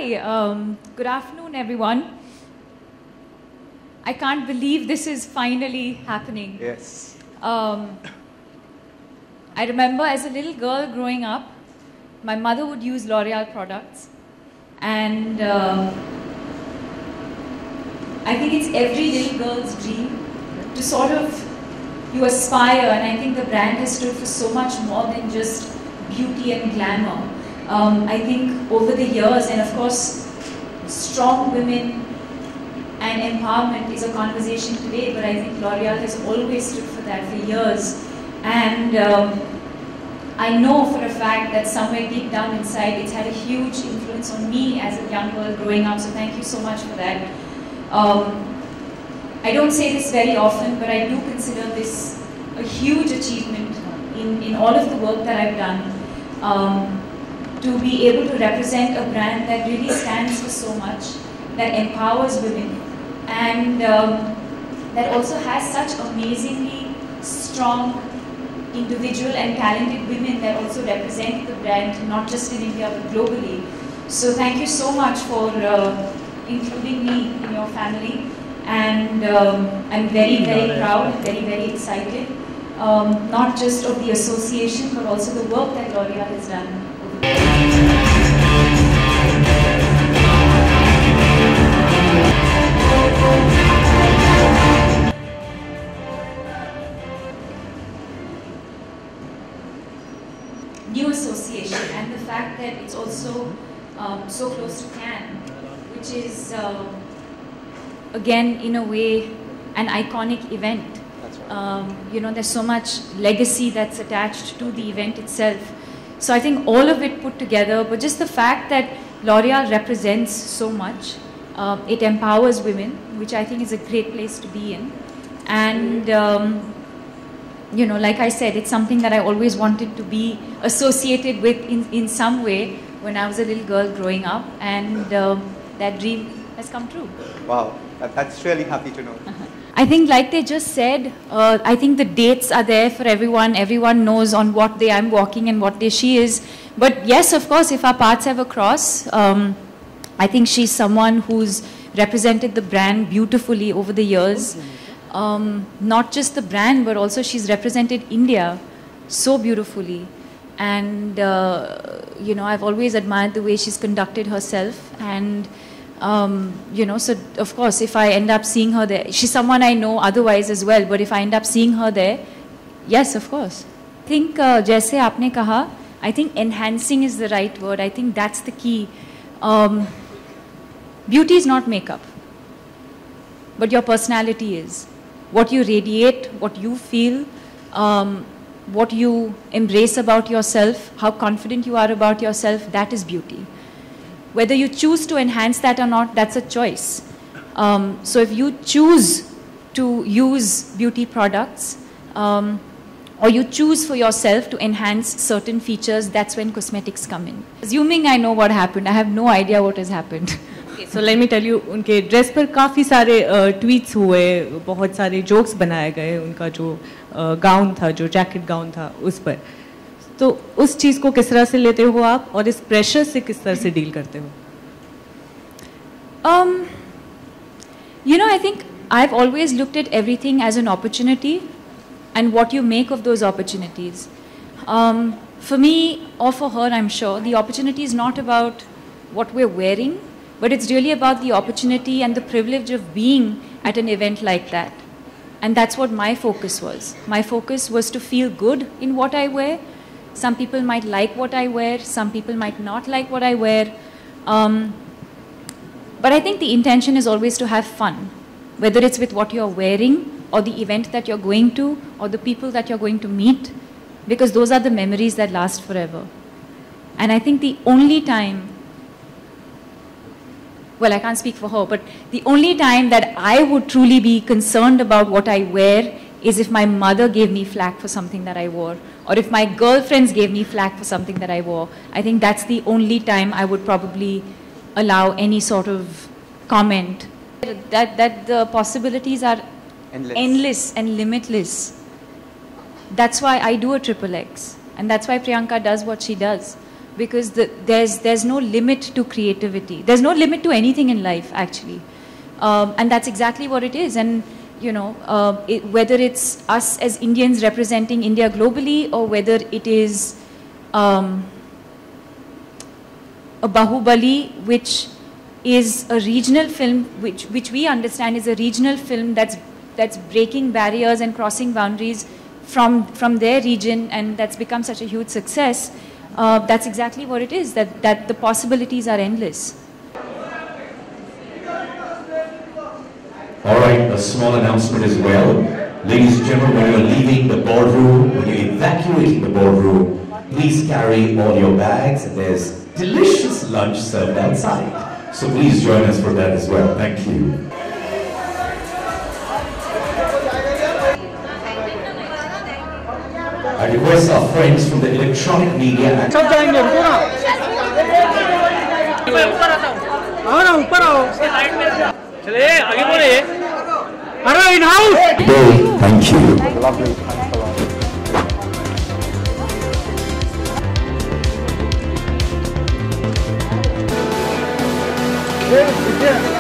Hi, good afternoon, everyone. I can't believe this is finally happening. Yes. I remember as a little girl growing up, my mother would use Loreal products, and I think it's every little girl's dream to sort of, you aspire, and I think the brand has stood for so much more than just beauty and glamour. I think over the years, and of course, strong women and empowerment is a conversation today, but I think Loreal has always stood for that for years. And I know for a fact that somewhere deep down inside, it's had a huge influence on me as a young girl growing up, so thank you so much for that. I don't say this very often, but I do consider this a huge achievement in all of the work that I've done. To be able to represent a brand that really stands for so much, that empowers women, and that also has such amazingly strong individual and talented women that also represent the brand, not just in India but globally. So thank you so much for including me in your family, and I'm very, very proud and very, very excited, not just of the association but also the work that Loreal has done. New association, and the fact that it's also so close to Cannes, which is again in a way an iconic event. That's right. You know, there's so much legacy that's attached to the event itself. So I think all of it put together, but just the fact that Loreal represents so much, it empowers women, which I think is a great place to be in. And you know, like I said, it's something that I always wanted to be associated with in some way when I was a little girl growing up, and that dream has come true. Wow, that's really happy to know. I think, like they just said, I think the dates are there for everyone. Everyone knows on what day I'm walking and what day she is. But yes, of course, if our paths ever cross, I think she's someone who's represented the brand beautifully over the years. Not just the brand, but also she's represented India so beautifully. And, you know, I've always admired the way she's conducted herself. And you know, so of course, if I end up seeing her there, she's someone I know otherwise as well, but if I end up seeing her there, yes, of course. I think, jaise aapne kaha, I think enhancing is the right word. I think that's the key. Beauty is not makeup, but your personality is. What you radiate, what you feel, what you embrace about yourself, how confident you are about yourself, that is beauty. Whether you choose to enhance that or not, that's a choice. So if you choose to use beauty products, or you choose for yourself to enhance certain features, that's when cosmetics come in. Assuming I know what happened, I have no idea what has happened. Okay, so let me tell you, उनके dress पर काफ़ी सारे tweets हुए, बहुत सारे jokes बनाए गए, उनका जो गाउन था, जो जैकेट गाउन था, उस पर. तो उस चीज़ को किस तरह से लेते हो आप, और इस प्रेशर से किस तरह से डील करते हो? You know, I think I've always looked at everything as an opportunity and what you make of those opportunities. For me, or for her, I'm sure, the opportunity is not about what we're wearing, but it's really about the opportunity and the privilege of being at an event like that. And that's what my focus was. My focus was to feel good in what I wear. Some people might like what I wear, some people might not like what I wear. But I think the intention is always to have fun, whether it's with what you're wearing, or the event that you're going to, or the people that you're going to meet, because those are the memories that last forever. And I think the only time, well, I can't speak for her, but the only time that I would truly be concerned about what I wear is if my mother gave me flack for something that I wore, or if my girlfriends gave me flack for something that I wore. I think that's the only time I would probably allow any sort of comment. That the possibilities are endless and limitless. That's why I do a XXX, and that's why Priyanka does what she does. because there's no limit to creativity. There's no limit to anything in life, actually. And that's exactly what it is. And, you know, whether it's us as Indians representing India globally, or whether it is a Bahubali, which is a regional film, which we understand is a regional film that's breaking barriers and crossing boundaries from their region, and that's become such a huge success. That's exactly what it is, that the possibilities are endless. All right, a small announcement as well. Ladies and gentlemen, when you're leaving the ballroom, when you're evacuating the ballroom, please carry all your bags, and there's delicious lunch served outside. So please join us for that as well. Thank you. I request our friends from the electronic media and thank you. Lovely. Thanks a lot.